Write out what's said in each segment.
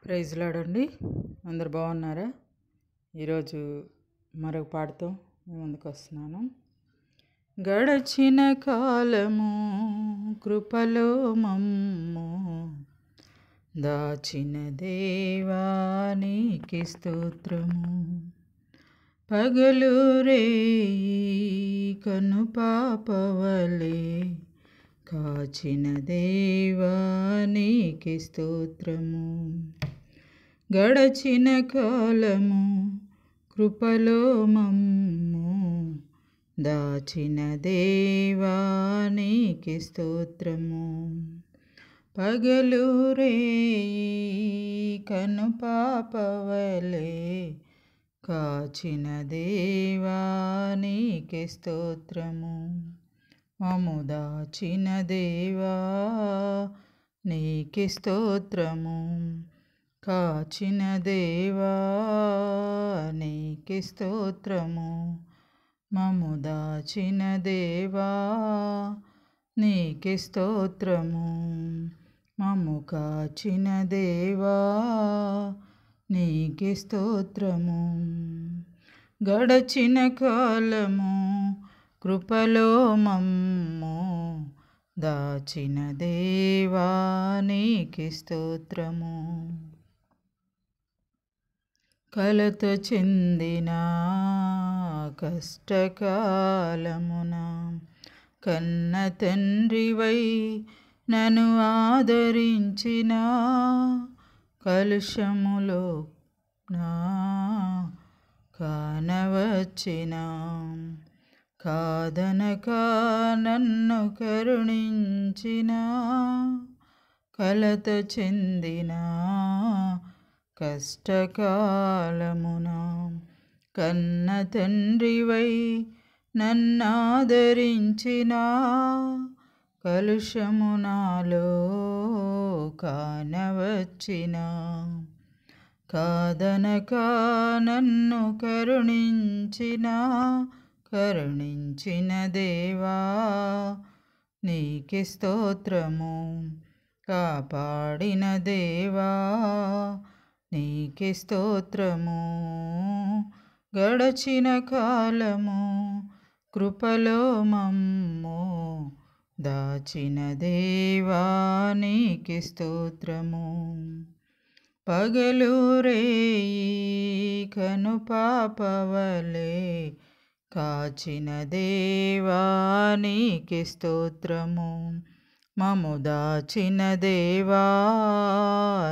Praise lord. అందరు బాగున్నారా? ఈరోజు మరొక పాటతో మీ ముందుకు వస్తున్నాను. గడచిన కాలము కృపలో మమ్ము దాచిన దేవానికి స్తోత్రము. పగలు రేయి కను పాపవలే కాచిన దేవానికి స్తోత్రము. గడచిన కాలము కృపలో మమ్ము దాచిన దేవానికి స్తోత్రము. పగలు రేయి కను పాపవలే కాచిన దేవానికి స్తోత్రము. మమ్ము దాచిన దేవా నీకి స్తోత్రము. కాచిన దేవా నీకి స్తోత్రము. మమ్ము దాచిన దేవా నీకి స్తోత్రము. మమ్ము కాచిన దేవా నీకి స్తోత్రము. గడచిన కాలము కృపలో మమ్ము దాచిన దేవానికి స్తోత్రము. కలత చెందిన కష్టకాలమున కన్న తండ్రివై నన్ను ఆదరించిన కలుషములో నా కానవచ్చిన కాదనక నన్ను కరుణించిన కలత చెందిన కష్టకాలమున కన్న తండ్రివై నన్నాదరించిన కలుషము నాలో కానవచ్చిన కాదనక నన్ను కరుణించిన దేవా నీకి స్తోత్రము. కాపాడిన దేవా నీకి స్తోత్రము. గడచిన కాలము కృపలో మమ్ము దాచిన దేవా నీకి స్తోత్రము. పగలు రేయి కను పాపవలే కాచిన దేవా నీకి స్తోత్రము. మమ్ము దాచిన దేవా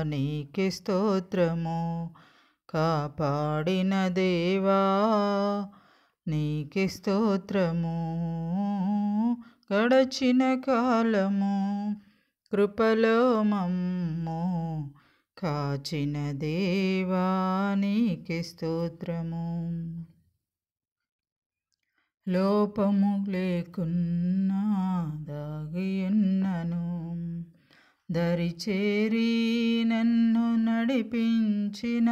నీకి స్తోత్రము. కాపాడిన దేవా నీకి స్తోత్రము. గడచిన కాలము కృపలో మమ్ము కాచిన దేవా నీకి స్తోత్రము. లోపము లేకున్నా దాగియున్నను దరిచేరి నన్ను నడిపించిన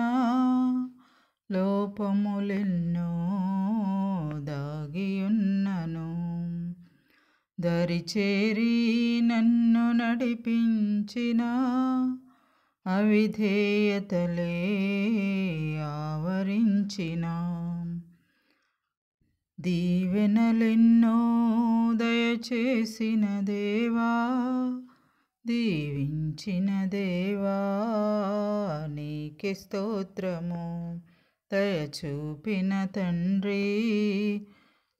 లోపములెన్నో దాగియున్నను దరిచేరి నన్ను నడిపించిన అవిధేయతలే ఆవరించిన దీవెనలెన్నో దయచేసిన దేవా దీవించిన దేవా నీకి స్తోత్రము. దయచూపిన తండ్రి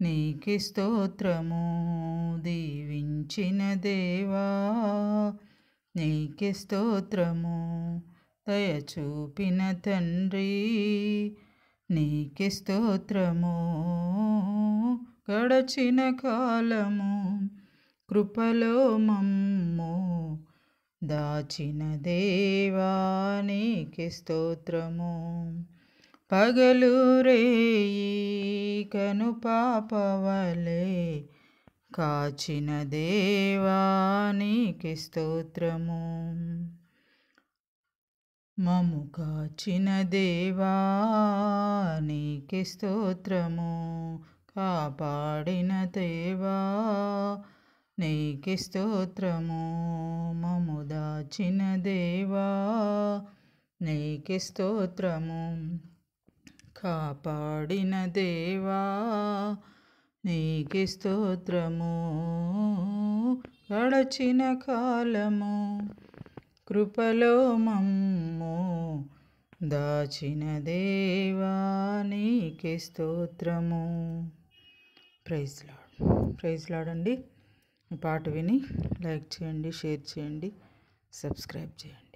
నీకి స్తోత్రము. దీవించిన దేవా నీకి స్తోత్రము. దయచూపిన తండ్రి నీకి స్తోత్రము. గడచిన కాలము కృపలో మమ్ము దాచిన దేవా నీకి స్తోత్రము. పగలు రేయి కను పాపవలే కాచిన దేవా నీకి స్తోత్రము. మమ్ము కాచిన దేవా నీకి స్తోత్రము. కాపాడిన దేవా నీకి స్తోత్రము. మమ్ము దాచిన దేవా నీకే స్తోత్రము. కాపాడిన దేవా నీకే స్తోత్రము. గడచిన కాలము కృపలో మమ్ము దాచిన దేవా నీకే స్తోత్రము. ప్రైజ్ లార్డ్ అండి. ఈ పాట విని లైక్ చేయండి, షేర్ చేయండి, సబ్స్క్రైబ్ చేయండి.